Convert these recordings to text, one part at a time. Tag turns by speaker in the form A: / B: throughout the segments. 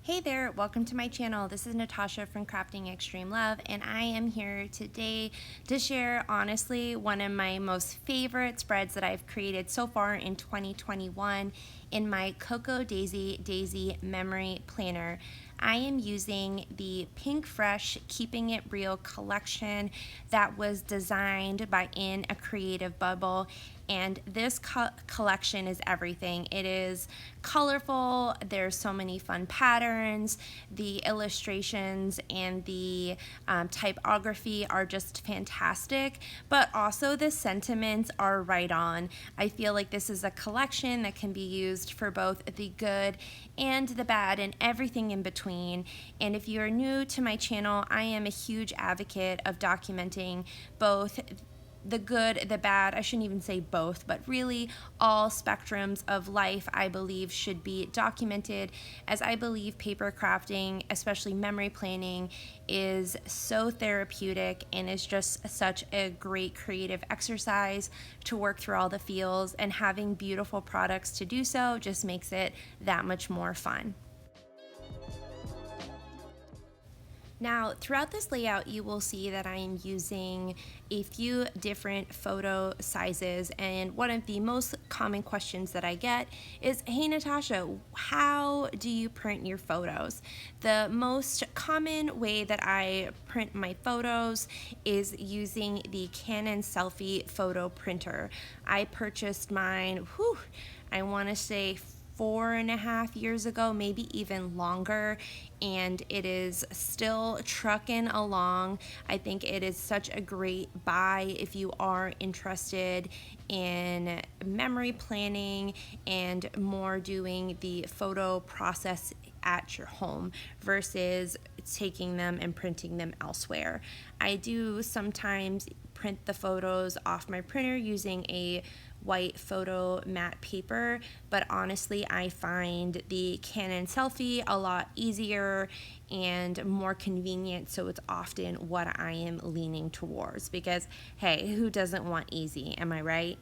A: Hey there, welcome to my channel. This is Natasha from Crafting Extreme Love, and I am here today to share honestly one of my most favorite spreads that I've created so far in 2021 in my Cocoa Daisy Memory Planner. I am using the PinkFresh Keeping It Real collection that was designed by In a Creative Bubble, and this collection is everything. It is colorful, there's so many fun patterns, the illustrations and the typography are just fantastic, but also the sentiments are right on. I feel like this is a collection that can be used for both the good and the bad and everything in between. And if you're new to my channel, I am a huge advocate of documenting both the good, the bad. I shouldn't even say both, but really all spectrums of life I believe should be documented, as I believe paper crafting, especially memory planning, is so therapeutic and is just such a great creative exercise to work through all the feels, and having beautiful products to do so just makes it that much more fun. Now, throughout this layout, you will see that I am using a few different photo sizes, and one of the most common questions that I get is, hey Natasha, how do you print your photos? The most common way that I print my photos is using the Canon Selphy photo printer. I purchased mine, I want to say 4.5 years ago, maybe even longer, and it is still trucking along. I think it is such a great buy if you are interested in memory planning and more doing the photo process at your home versus taking them and printing them elsewhere. I do sometimes print the photos off my printer using a white photo matte paper, but honestly I find the Canon Selphy a lot easier and more convenient, so it's often what I am leaning towards, because hey, who doesn't want easy, am I right?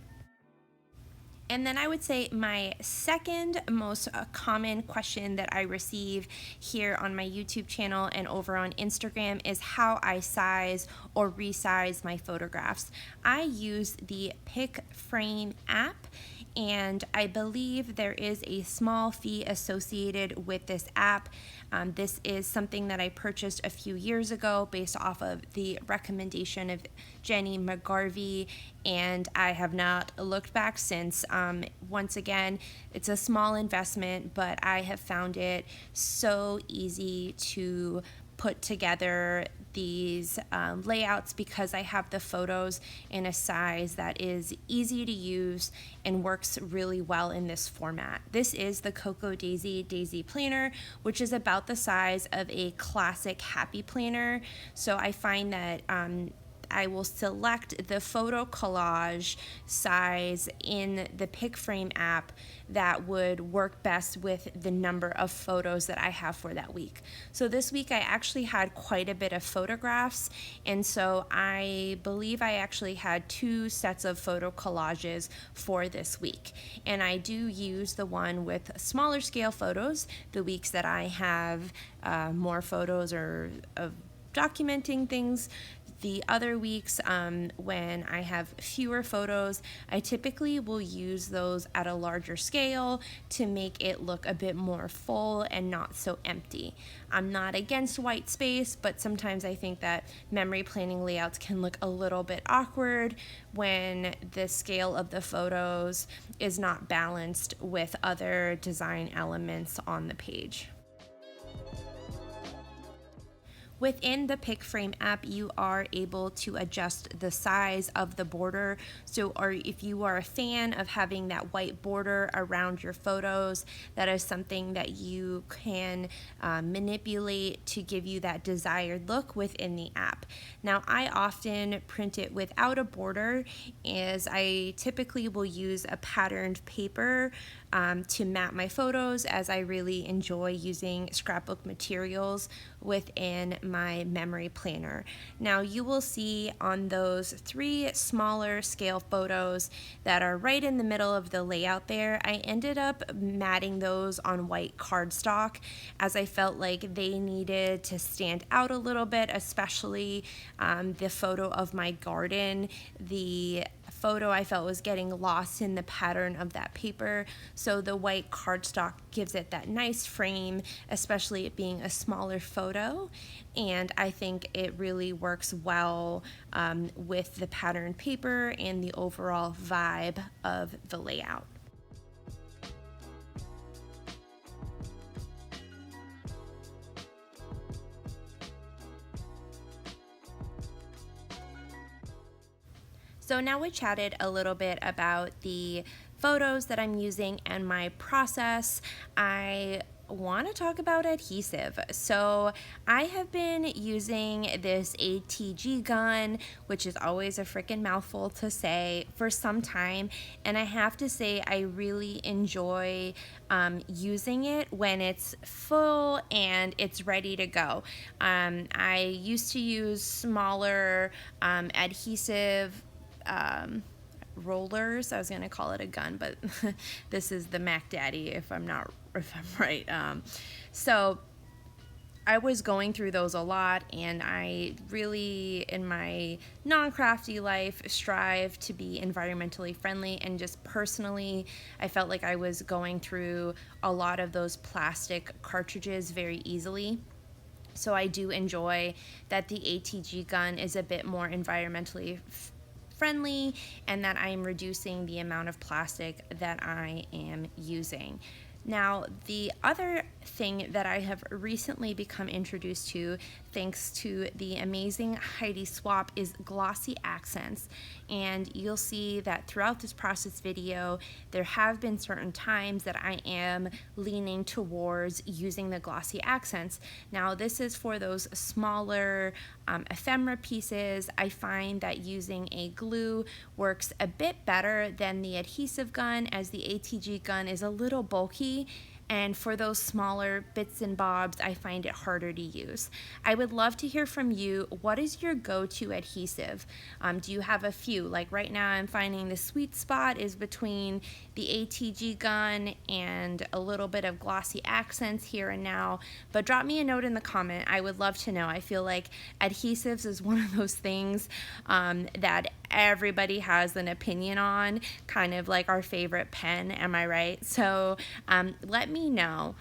A: And then I would say my second most common question that I receive here on my YouTube channel and over on Instagram is how I size or resize my photographs. I use the PicFrame app, and I believe there is a small fee associated with this app. This is something that I purchased a few years ago based off of the recommendation of Jenny McGarvey, and I have not looked back since. Once again, it's a small investment, but I have found it so easy to put together these layouts because I have the photos in a size that is easy to use and works really well in this format. This is the Cocoa Daisy Planner, which is about the size of a classic happy planner. So I find that I will select the photo collage size in the PicFrame app that would work best with the number of photos that I have for that week. So this week I actually had quite a bit of photographs, and so I believe I actually had 2 sets of photo collages for this week. And I do use the one with smaller scale photos the weeks that I have more photos or of documenting things. The other weeks, when I have fewer photos, I typically will use those at a larger scale to make it look a bit more full and not so empty. I'm not against white space, but sometimes I think that memory planning layouts can look a little bit awkward when the scale of the photos is not balanced with other design elements on the page. Within the PicFrame app, you are able to adjust the size of the border. So if you are a fan of having that white border around your photos, that is something that you can manipulate to give you that desired look within the app. Now, I often print it without a border, as I typically will use a patterned paper to map my photos, as I really enjoy using scrapbook materials within my memory planner. Now you will see on those 3 smaller scale photos that are right in the middle of the layout there, I ended up matting those on white cardstock as I felt like they needed to stand out a little bit, especially the photo of my garden. The photo I felt was getting lost in the pattern of that paper, so the white cardstock gives it that nice frame, especially it being a smaller photo, and I think it really works well with the patterned paper and the overall vibe of the layout. So now we chatted a little bit about the photos that I'm using and my process. I want to talk about adhesive. So I have been using this ATG gun, which is always a freaking mouthful to say, for some time, and I have to say I really enjoy using it when it's full and it's ready to go. I used to use smaller adhesive rollers. I was going to call it a gun, but this is the Mac Daddy if I'm right. So I was going through those a lot, and I really, in my non-crafty life, strive to be environmentally friendly, and just personally, I felt like I was going through a lot of those plastic cartridges very easily. So I do enjoy that the ATG gun is a bit more environmentally friendly and that I'm reducing the amount of plastic that I am using. Now, the other thing that I have recently become introduced to, thanks to the amazing Heidi Swapp, is glossy accents. And you'll see that throughout this process video, there have been certain times that I am leaning towards using the glossy accents. Now, this is for those smaller ephemera pieces. I find that using a glue works a bit better than the adhesive gun, as the ATG gun is a little bulky, and for those smaller bits and bobs, I find it harder to use. I would love to hear from you. What is your go-to adhesive? Do you have a few? Like right now, I'm finding the sweet spot is between the ATG gun and a little bit of glossy accents here and now, but drop me a note in the comment. I would love to know. I feel like adhesives is one of those things that everybody has an opinion on, kind of like our favorite pen, am I right? So let me know.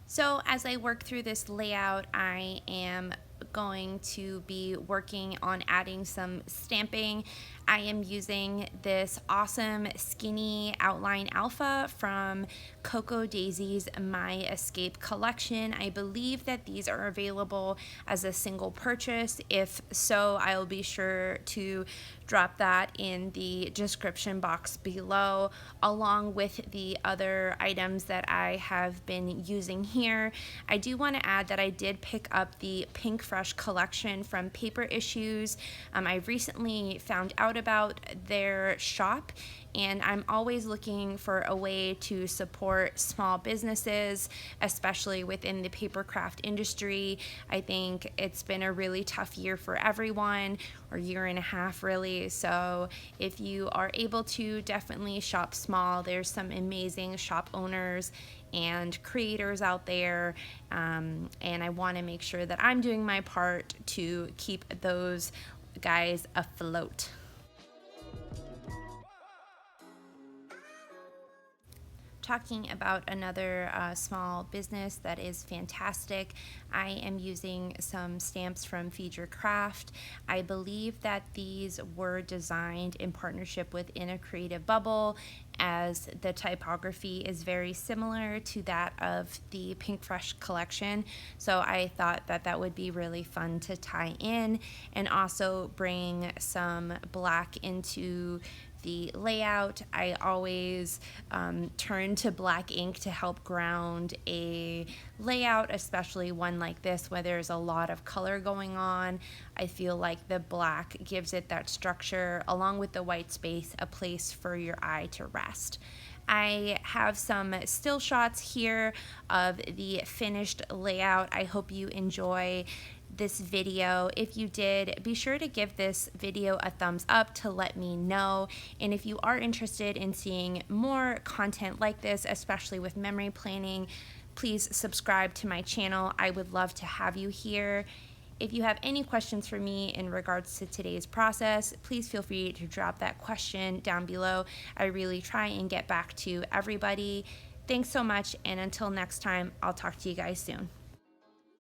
A: So as I work through this layout, I am going to be working on adding some stamping. I am using this awesome skinny outline alpha from Coco Daisy's My Escape collection. I believe that these are available as a single purchase. If so, I'll be sure to drop that in the description box below, along with the other items that I have been using here. I do want to add that I did pick up the PinkFresh collection from Paper Issues. I recently found out about their shop, and I'm always looking for a way to support small businesses, especially within the paper craft industry. I think it's been a really tough year for everyone, or year and a half really. So if you are able to, definitely shop small. There's some amazing shop owners and creators out there, and I want to make sure that I'm doing my part to keep those guys afloat. Talking about another small business that is fantastic, I am using some stamps from Feed Your Craft. I believe that these were designed in partnership with In a Creative Bubble, as the typography is very similar to that of the PinkFresh collection. So I thought that that would be really fun to tie in, and also bring some black into the layout. I always turn to black ink to help ground a layout, especially one like this where there's a lot of color going on. I feel like the black gives it that structure, along with the white space, a place for your eye to rest. I have some still shots here of the finished layout. I hope you enjoy this video. If you did, be sure to give this video a thumbs up to let me know. And if you are interested in seeing more content like this, especially with memory planning, please subscribe to my channel. I would love to have you here. If you have any questions for me in regards to today's process, please feel free to drop that question down below. I really try and get back to everybody. Thanks so much, and until next time, I'll talk to you guys soon.